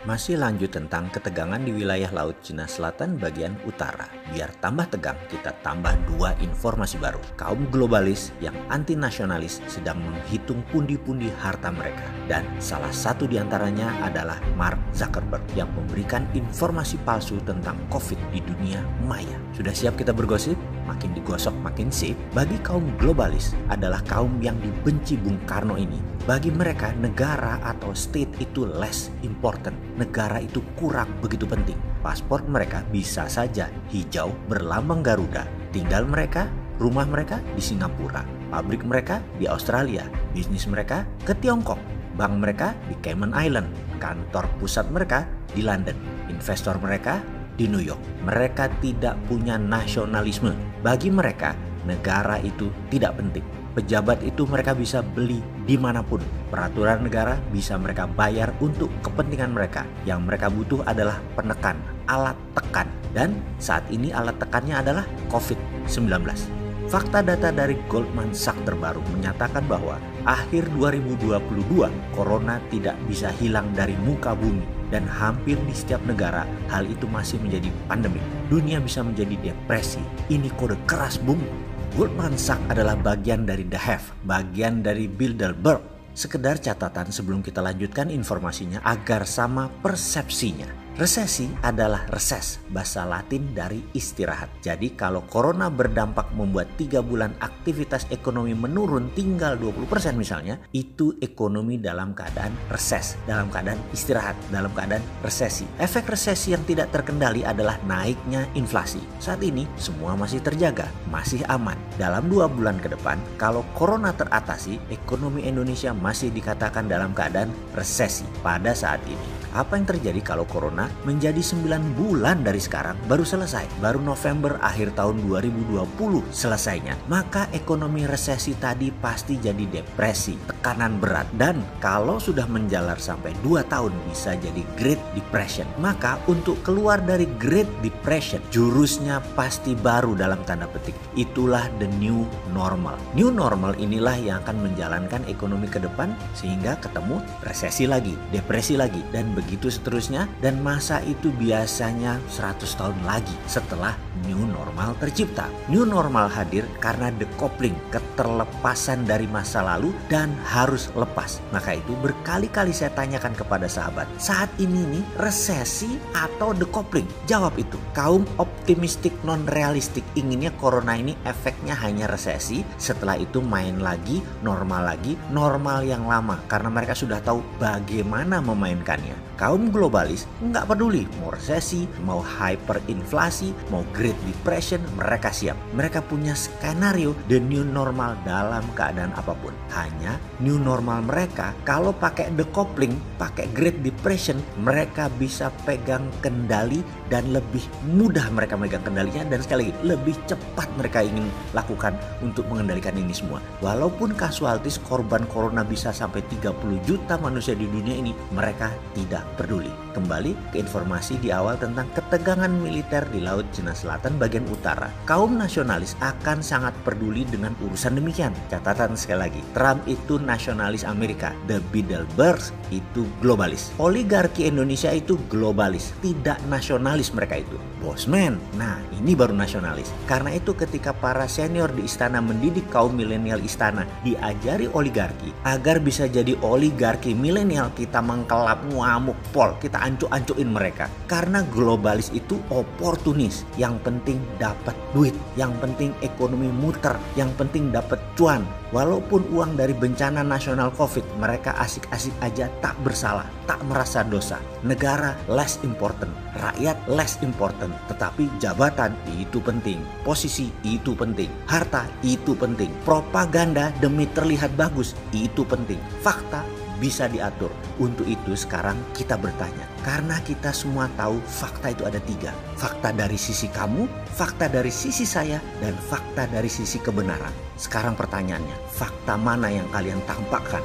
Masih lanjut tentang ketegangan di wilayah Laut Cina Selatan bagian utara. Biar tambah tegang, kita tambah dua informasi baru. Kaum globalis yang anti-nasionalis sedang menghitung pundi-pundi harta mereka. Dan salah satu diantaranya adalah Mark Zuckerberg yang memberikan informasi palsu tentang COVID di dunia maya. Sudah siap kita bergosip? Makin digosok makin sip. Bagi kaum globalis adalah kaum yang dibenci Bung Karno ini. Bagi mereka negara atau state itu less important. Negara itu kurang begitu penting. Paspor mereka bisa saja hijau berlambang Garuda. Tinggal mereka, rumah mereka di Singapura. Pabrik mereka di Australia. Bisnis mereka ke Tiongkok. Bank mereka di Cayman Island. Kantor pusat mereka di London. Investor mereka di New York. Mereka tidak punya nasionalisme. Bagi mereka, negara itu tidak penting. Pejabat itu mereka bisa beli dimanapun. Peraturan negara bisa mereka bayar untuk kepentingan mereka. Yang mereka butuh adalah penekan, alat tekan. Dan saat ini alat tekannya adalah COVID-19. Fakta data dari Goldman Sachs terbaru menyatakan bahwa akhir 2022 corona tidak bisa hilang dari muka bumi. Dan hampir di setiap negara hal itu masih menjadi pandemi. Dunia bisa menjadi depresi. Ini kode keras bumi. Goldman Sachs adalah bagian dari The Have, bagian dari Bilderberg. Sekedar catatan sebelum kita lanjutkan informasinya agar sama persepsinya. Resesi adalah reses, bahasa Latin dari istirahat. Jadi kalau corona berdampak membuat 3 bulan aktivitas ekonomi menurun tinggal 20% misalnya, itu ekonomi dalam keadaan reses, dalam keadaan istirahat, dalam keadaan resesi. Efek resesi yang tidak terkendali adalah naiknya inflasi. Saat ini semua masih terjaga, masih aman. Dalam 2 bulan ke depan, kalau corona teratasi, ekonomi Indonesia masih dikatakan dalam keadaan resesi pada saat ini. Apa yang terjadi kalau corona menjadi 9 bulan dari sekarang baru selesai? Baru November akhir tahun 2020 selesainya. Maka ekonomi resesi tadi pasti jadi depresi, tekanan berat. Dan kalau sudah menjalar sampai 2 tahun bisa jadi Great Depression. Maka untuk keluar dari Great Depression, jurusnya pasti baru dalam tanda petik. Itulah the new normal. New normal inilah yang akan menjalankan ekonomi ke depan sehingga ketemu resesi lagi, depresi lagi, dan begitu seterusnya. Dan masa itu biasanya 100 tahun lagi setelah new normal tercipta. New normal hadir karena decoupling, keterlepasan dari masa lalu dan harus lepas. Maka itu berkali-kali saya tanyakan kepada sahabat, saat ini nih resesi atau decoupling? Jawab itu. Kaum optimistik non-realistik inginnya corona ini efeknya hanya resesi, setelah itu main lagi, normal yang lama karena mereka sudah tahu bagaimana memainkannya. Kaum globalis nggak peduli mau resesi, mau hyperinflasi, mau Great Depression, mereka siap. Mereka punya skenario the new normal dalam keadaan apapun. Hanya new normal mereka kalau pakai decoupling, pakai Great Depression, mereka bisa pegang kendali dan lebih mudah mereka megang kendalinya, dan sekali lagi lebih cepat mereka ingin lakukan untuk mengendalikan ini semua. Walaupun kasualtis korban corona bisa sampai 30 juta manusia di dunia ini, mereka tidak peduli. Kembali ke informasi di awal tentang ketegangan militer di Laut Cina Selatan bagian utara. Kaum nasionalis akan sangat peduli dengan urusan demikian. Catatan sekali lagi, Trump itu nasionalis Amerika, the Bilderberg itu globalis. Oligarki Indonesia itu globalis, tidak nasionalis mereka itu. Bosman, nah ini baru nasionalis. Karena itu ketika para senior di istana mendidik kaum milenial istana diajari oligarki, agar bisa jadi oligarki milenial, kita mengkelap, ngamuk, pol, kita ancuk-ancukin mereka. Karena globalis itu oportunis, yang penting dapat duit, yang penting ekonomi muter, yang penting dapat cuan. Walaupun uang dari bencana nasional COVID, mereka asik-asik aja, tak bersalah, tak merasa dosa. Negara less important, rakyat less important. Tetapi jabatan itu penting, posisi itu penting, harta itu penting, propaganda demi terlihat bagus itu penting, fakta bisa diatur. Untuk itu sekarang kita bertanya, karena kita semua tahu fakta itu ada 3. Fakta dari sisi kamu, fakta dari sisi saya, dan fakta dari sisi kebenaran. Sekarang pertanyaannya, fakta mana yang kalian tampakkan?